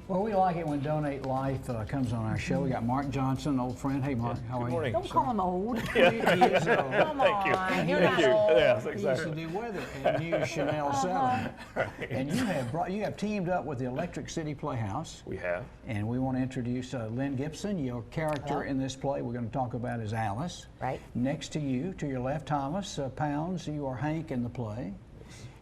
Well, we like it when Donate Life comes on our show. We got Mark Johnson, old friend. Hey, Mark, how are you? Morning. Don't call him old. He is old. Come on, you're not Thank you. old. Yes, He used exactly. to do weather and use Chanel 7. And you have teamed up with the Electric City Playhouse. We have. And we want to introduce Lynn Gibson, your character in this play we're going to talk about is Alice. Right. Next to you, to your left, Thomas Pounds, you are Hank in the play.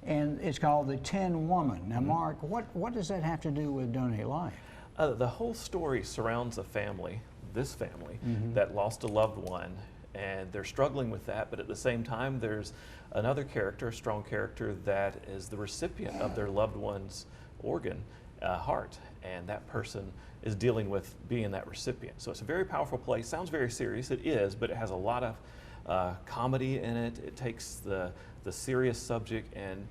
And it's called The Tin Woman. Now, Mark, what does that have to do with Donate Life? The whole story surrounds a family, this family, that lost a loved one, and they're struggling with that, but at the same time, there's another character, a strong character, that is the recipient of their loved one's organ, heart, and that person is dealing with being that recipient. So it's a very powerful play. Sounds very serious, it is, but it has a lot of comedy in it. It takes the serious subject and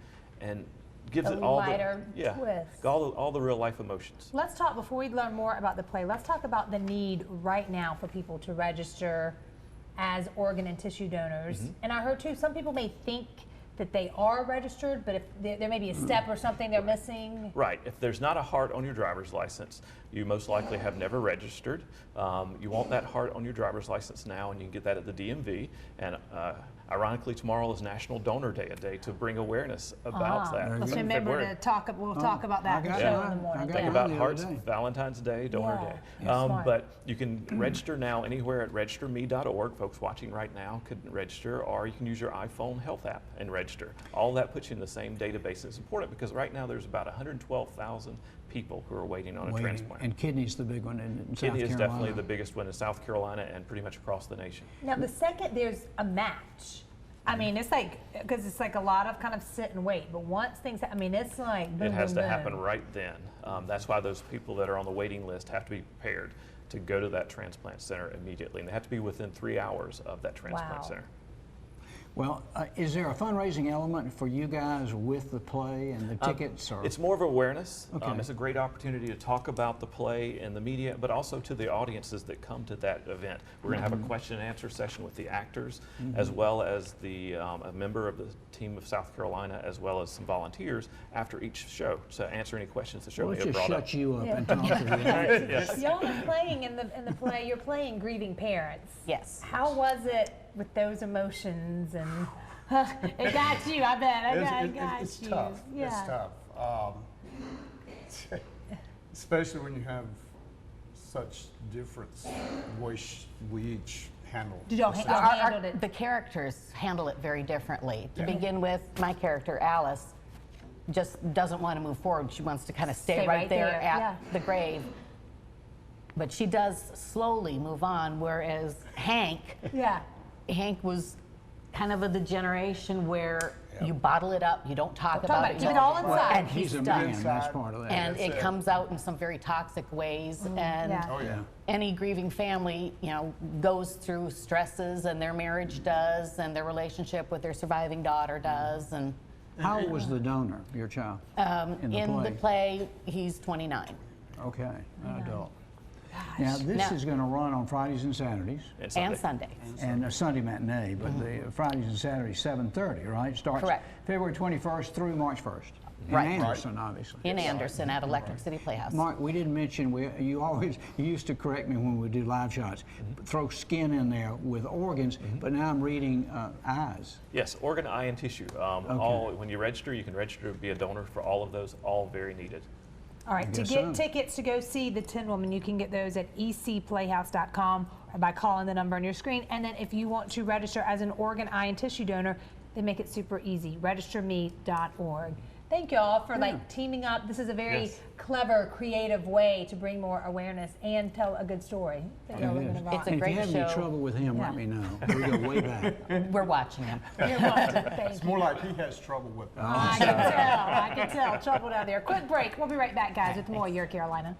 gives it all lighter the twist. all the real life emotions. Let's talk, before we learn more about the play, let's talk about the need right now for people to register as organ and tissue donors. And I heard too, some people may think that they are registered, but if there may be a step or something they're missing. Right. If there's not a heart on your driver's license, you most likely have never registered. You want that heart on your driver's license now, and you can get that at the DMV. And ironically, tomorrow is National Donor Day, a day to bring awareness about that. Let's in remember February. to talk. We'll talk about that in the I show got in the mine. morning. I got Think mine about the other Hearts, day. Valentine's Day, Donor Yeah. Day. Yeah, smart. But you can register now anywhere at registerme.org. Folks watching right now could register, or you can use your iPhone health app and register. All that puts you in the same database. It's important because right now there's about 112,000 people who are waiting on a transplant. And kidney's the big one in South Kidney Carolina. is definitely the biggest one in South Carolina and pretty much across the nation. Now, the second there's a match, I mean, it's like, because it's like a lot of kind of sit and wait, but once things, I mean, it's like boom, It has boom, to happen boom. right then. That's why those people that are on the waiting list have to be prepared to go to that transplant center immediately. And they have to be within 3 hours of that transplant Wow. center. Well, is there a fundraising element for you guys with the play and the tickets? Or? It's more of awareness. Okay. It's a great opportunity to talk about the play in the media, but also to the audiences that come to that event. We're going to have a question and answer session with the actors, as well as a member of the team of South Carolina, as well as some volunteers after each show to answer any questions that Well, Shirley let's had just brought up. shut you up Yeah. and talk to the actors. Yes. Y'all are playing in the play, you're playing grieving parents. Yes. How was it with those emotions and it got you, I bet. I got It's you. tough. Yeah. It's tough. Especially when you have such different ways we each handle. Did y'all the y'all situation. handled it? The characters handle it very differently. To begin with, my character, Alice, just doesn't want to move forward. She wants to kind of stay right there at yeah. the grave. But she does slowly move on, whereas Hank Yeah. was kind of the generation where you bottle it up, you don't talk Don't talk about about it. it, keep it all inside. And He's a stuck. man, that's part of that. And That's it it. comes out in some very toxic ways. And yeah. Oh, yeah. any grieving family, goes through stresses, and their marriage does, and their relationship with their surviving daughter does. And How old was the donor, your child? in the play? He's 29. Okay, an adult. Now, this Now- is going to run on Fridays and Saturdays, And Sunday. and a Sunday matinee, but the Fridays and Saturdays, 7:30, right? Starts Correct. February 21st through March 1st. Right. In Anderson, obviously. In Anderson at Electric City Playhouse. Mark, we didn't mention, you used to correct me when we do live shots, throw skin in there with organs, but now I'm reading eyes. Yes, organ, eye, and tissue. When you register, you can register to be a donor for all of those, all very needed. All right, to guess get so. tickets to go see The Tin Woman, you can get those at ecplayhouse.com or by calling the number on your screen. And then if you want to register as an organ, eye, and tissue donor, they make it super easy. Registerme.org. Thank y'all for teaming up. This is a very clever, creative way to bring more awareness and tell a good story. That y'all are gonna rock. It's a And if great you have any show. trouble with him, let Yeah. me know. We go way back. We're watching him. You're welcome. Thank It's you. more like he has trouble with it. I can tell. Trouble down there. Quick break. We'll be right back, guys, with more Your Carolina.